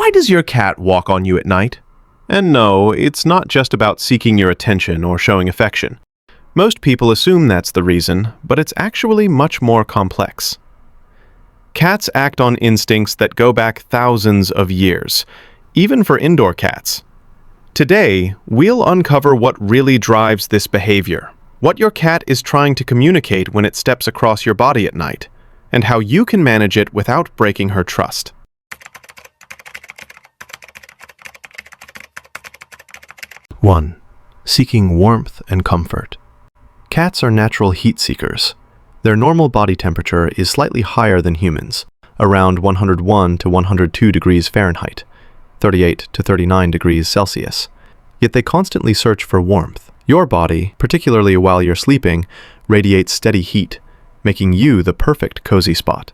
Why does your cat walk on you at night? And no, it's not just about seeking your attention or showing affection. Most people assume that's the reason, but it's actually much more complex. Cats act on instincts that go back thousands of years, even for indoor cats. Today, we'll uncover what really drives this behavior, what your cat is trying to communicate when it steps across your body at night, and how you can manage it without breaking her trust. 1. Seeking warmth and comfort. Cats are natural heat seekers. Their normal body temperature is slightly higher than humans, around 101 to 102 degrees Fahrenheit, 38 to 39 degrees Celsius. Yet they constantly search for warmth. Your body, particularly while you're sleeping, radiates steady heat, making you the perfect cozy spot.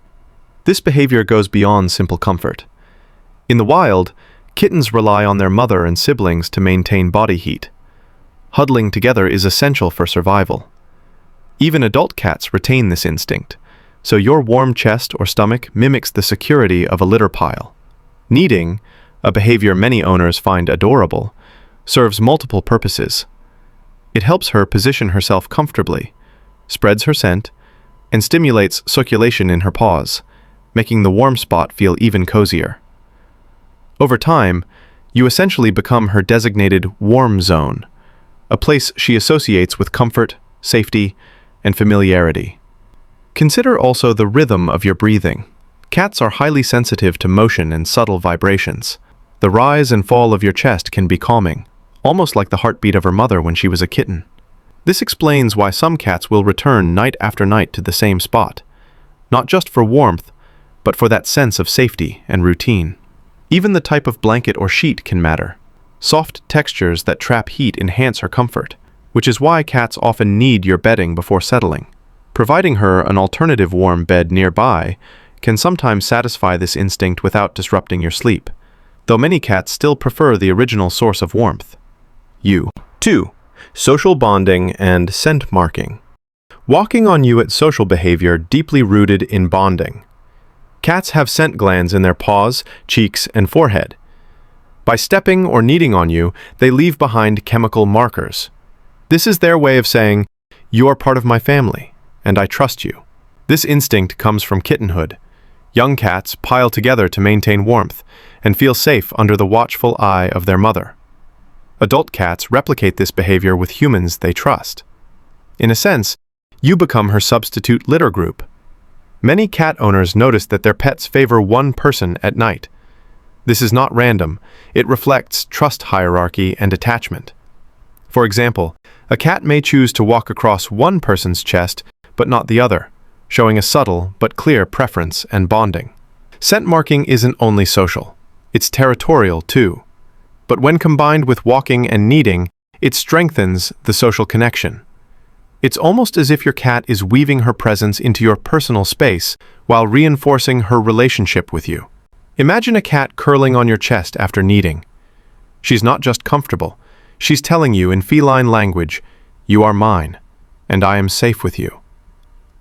This behavior goes beyond simple comfort. In the wild, kittens rely on their mother and siblings to maintain body heat. Huddling together is essential for survival. Even adult cats retain this instinct, so your warm chest or stomach mimics the security of a litter pile. Kneading, a behavior many owners find adorable, serves multiple purposes. It helps her position herself comfortably, spreads her scent, and stimulates circulation in her paws, making the warm spot feel even cozier. Over time, you essentially become her designated warm zone, a place she associates with comfort, safety, and familiarity. Consider also the rhythm of your breathing. Cats are highly sensitive to motion and subtle vibrations. The rise and fall of your chest can be calming, almost like the heartbeat of her mother when she was a kitten. This explains why some cats will return night after night to the same spot, not just for warmth, but for that sense of safety and routine. Even the type of blanket or sheet can matter. Soft textures that trap heat enhance her comfort, which is why cats often need your bedding before settling. Providing her an alternative warm bed nearby can sometimes satisfy this instinct without disrupting your sleep, though many cats still prefer the original source of warmth. 2. Social bonding and scent marking. Walking on you at social behavior deeply rooted in bonding. Cats have scent glands in their paws, cheeks, and forehead. By stepping or kneading on you, they leave behind chemical markers. This is their way of saying, "You are part of my family, and I trust you." This instinct comes from kittenhood. Young cats pile together to maintain warmth and feel safe under the watchful eye of their mother. Adult cats replicate this behavior with humans they trust. In a sense, you become her substitute litter group. Many cat owners notice that their pets favor one person at night. This is not random. It reflects trust hierarchy and attachment. For example, a cat may choose to walk across one person's chest, but not the other, showing a subtle but clear preference and bonding. Scent marking isn't only social. It's territorial too. But when combined with walking and kneading, it strengthens the social connection. It's almost as if your cat is weaving her presence into your personal space while reinforcing her relationship with you. Imagine a cat curling on your chest after kneading. She's not just comfortable. She's telling you in feline language, "You are mine, and I am safe with you."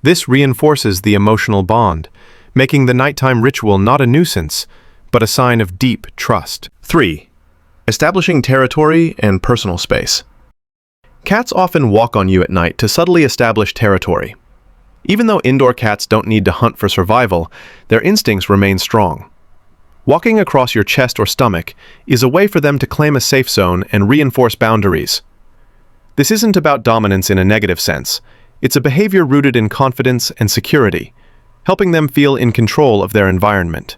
This reinforces the emotional bond, making the nighttime ritual not a nuisance, but a sign of deep trust. 3. Establishing territory and personal space. Cats often walk on you at night to subtly establish territory. Even though indoor cats don't need to hunt for survival, their instincts remain strong. Walking across your chest or stomach is a way for them to claim a safe zone and reinforce boundaries. This isn't about dominance in a negative sense. It's a behavior rooted in confidence and security, helping them feel in control of their environment.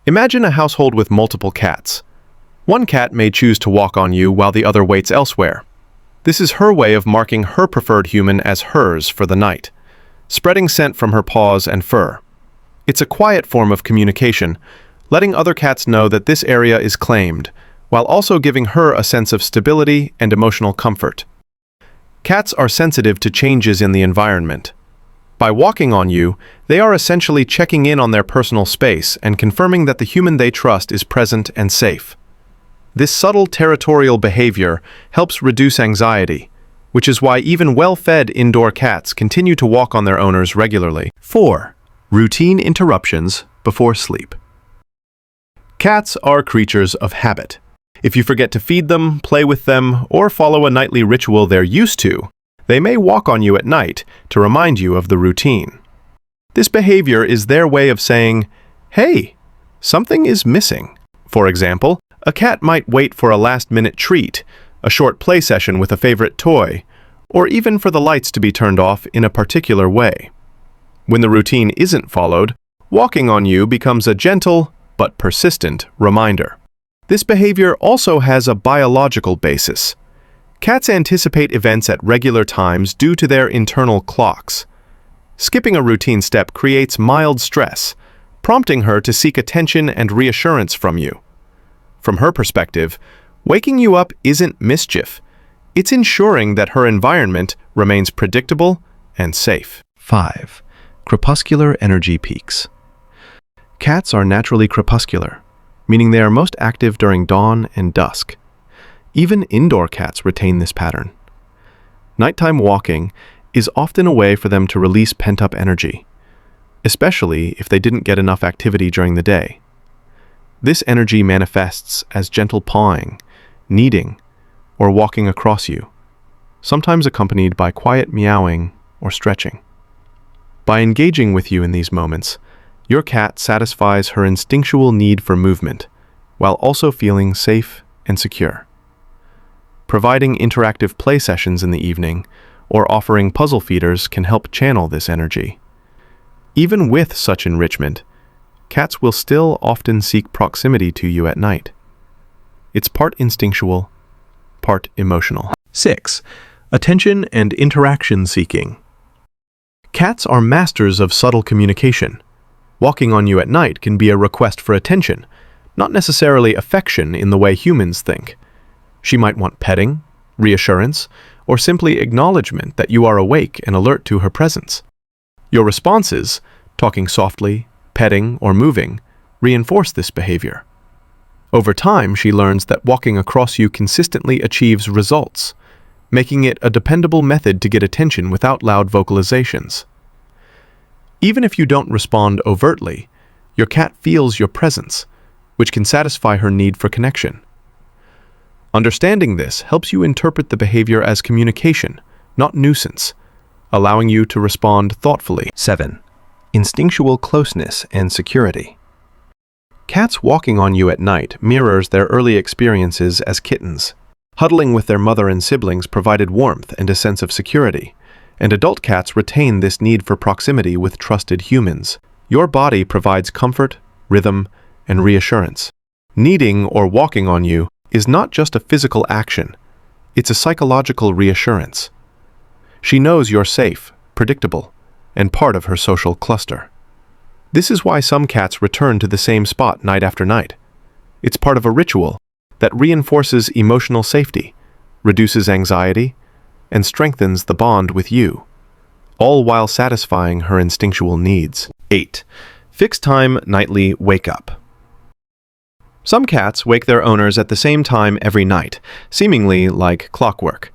Imagine a household with multiple cats. One cat may choose to walk on you while the other waits elsewhere. This is her way of marking her preferred human as hers for the night, spreading scent from her paws and fur. It's a quiet form of communication, letting other cats know that this area is claimed, while also giving her a sense of stability and emotional comfort. Cats are sensitive to changes in the environment. By walking on you, they are essentially checking in on their personal space and confirming that the human they trust is present and safe. This subtle territorial behavior helps reduce anxiety, which is why even well-fed indoor cats continue to walk on their owners regularly. 4. Routine interruptions before sleep. Cats are creatures of habit. If you forget to feed them, play with them, or follow a nightly ritual they're used to, they may walk on you at night to remind you of the routine. This behavior is their way of saying, "Hey, something is missing." For example, a cat might wait for a last-minute treat, a short play session with a favorite toy, or even for the lights to be turned off in a particular way. When the routine isn't followed, walking on you becomes a gentle but persistent reminder. This behavior also has a biological basis. Cats anticipate events at regular times due to their internal clocks. Skipping a routine step creates mild stress, prompting her to seek attention and reassurance from you. From her perspective, waking you up isn't mischief. It's ensuring that her environment remains predictable and safe. 5. Crepuscular energy peaks. Cats are naturally crepuscular, meaning they are most active during dawn and dusk. Even indoor cats retain this pattern. Nighttime walking is often a way for them to release pent-up energy, especially if they didn't get enough activity during the day. This energy manifests as gentle pawing, kneading, or walking across you, sometimes accompanied by quiet meowing or stretching. By engaging with you in these moments, your cat satisfies her instinctual need for movement, while also feeling safe and secure. Providing interactive play sessions in the evening or offering puzzle feeders can help channel this energy. Even with such enrichment, cats will still often seek proximity to you at night. It's part instinctual, part emotional. 6. Attention and interaction seeking. Cats are masters of subtle communication. Walking on you at night can be a request for attention, not necessarily affection in the way humans think. She might want petting, reassurance, or simply acknowledgement that you are awake and alert to her presence. Your responses, talking softly, petting, or moving, reinforce this behavior. Over time, she learns that walking across you consistently achieves results, making it a dependable method to get attention without loud vocalizations. Even if you don't respond overtly, your cat feels your presence, which can satisfy her need for connection. Understanding this helps you interpret the behavior as communication, not nuisance, allowing you to respond thoughtfully. 7. Instinctual closeness and security. Cats walking on you at night mirrors their early experiences as kittens. Huddling with their mother and siblings provided warmth and a sense of security, and adult cats retain this need for proximity with trusted humans. Your body provides comfort, rhythm, and reassurance. Kneading or walking on you is not just a physical action, it's a psychological reassurance. She knows you're safe, predictable, and part of her social cluster. This is why some cats return to the same spot night after night. It's part of a ritual that reinforces emotional safety, reduces anxiety, and strengthens the bond with you, all while satisfying her instinctual needs. 8. Fixed time nightly wake-up. Some cats wake their owners at the same time every night, seemingly like clockwork.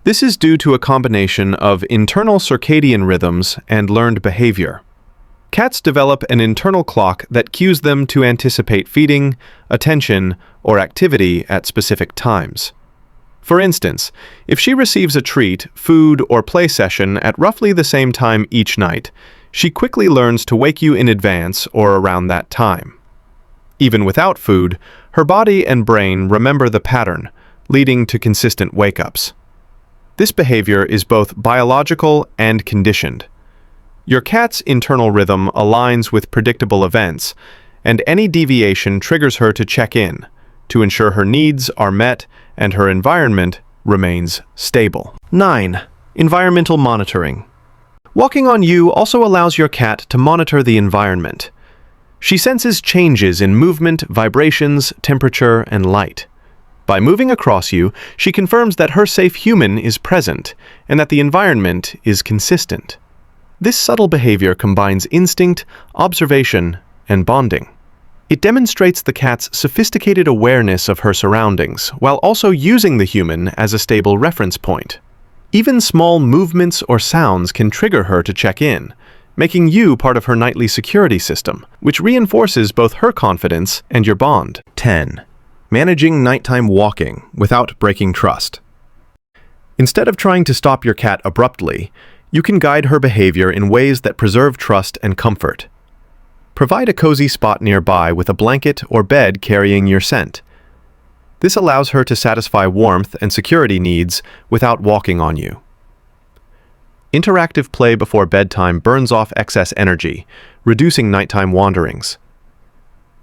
This is due to a combination of internal circadian rhythms and learned behavior. Cats develop an internal clock that cues them to anticipate feeding, attention, or activity at specific times. For instance, if she receives a treat, food, or play session at roughly the same time each night, she quickly learns to wake you in advance or around that time. Even without food, her body and brain remember the pattern, leading to consistent wake-ups. This behavior is both biological and conditioned. Your cat's internal rhythm aligns with predictable events, and any deviation triggers her to check in, to ensure her needs are met and her environment remains stable. 9. Environmental monitoring. Walking on you also allows your cat to monitor the environment. She senses changes in movement, vibrations, temperature, and light. By moving across you, she confirms that her safe human is present and that the environment is consistent. This subtle behavior combines instinct, observation, and bonding. It demonstrates the cat's sophisticated awareness of her surroundings while also using the human as a stable reference point. Even small movements or sounds can trigger her to check in, making you part of her nightly security system, which reinforces both her confidence and your bond. 10. Managing nighttime walking without breaking trust. Instead of trying to stop your cat abruptly, you can guide her behavior in ways that preserve trust and comfort. Provide a cozy spot nearby with a blanket or bed carrying your scent. This allows her to satisfy warmth and security needs without walking on you. Interactive play before bedtime burns off excess energy, reducing nighttime wanderings.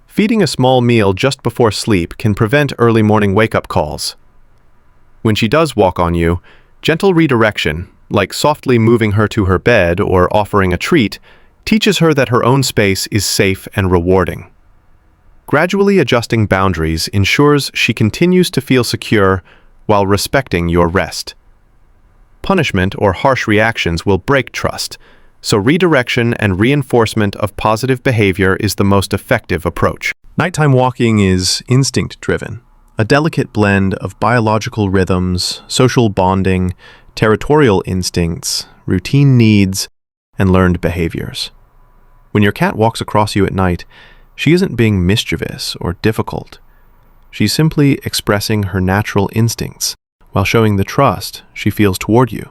Feeding a small meal just before sleep can prevent early morning wake-up calls. When she does walk on you, gentle redirection, like softly moving her to her bed or offering a treat, teaches her that her own space is safe and rewarding. Gradually adjusting boundaries ensures she continues to feel secure while respecting your rest. Punishment or harsh reactions will break trust, so redirection and reinforcement of positive behavior is the most effective approach. Nighttime walking is instinct-driven, a delicate blend of biological rhythms, social bonding, territorial instincts, routine needs, and learned behaviors. When your cat walks across you at night, she isn't being mischievous or difficult. She's simply expressing her natural instincts while showing the trust she feels toward you.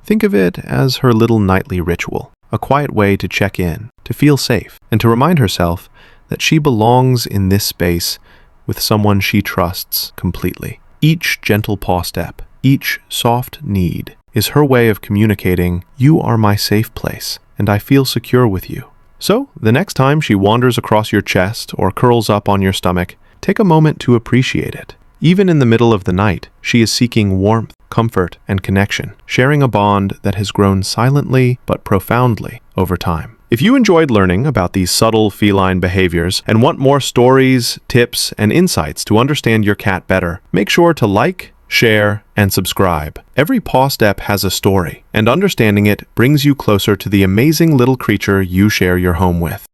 Think of it as her little nightly ritual, a quiet way to check in, to feel safe, and to remind herself that she belongs in this space with someone she trusts completely. Each gentle paw step, each soft need, is her way of communicating, "You are my safe place, and I feel secure with you." So, the next time she wanders across your chest or curls up on your stomach, take a moment to appreciate it. Even in the middle of the night, she is seeking warmth, comfort, and connection, sharing a bond that has grown silently but profoundly over time. If you enjoyed learning about these subtle feline behaviors and want more stories, tips, and insights to understand your cat better, make sure to like, share, and subscribe. Every paw step has a story, and understanding it brings you closer to the amazing little creature you share your home with.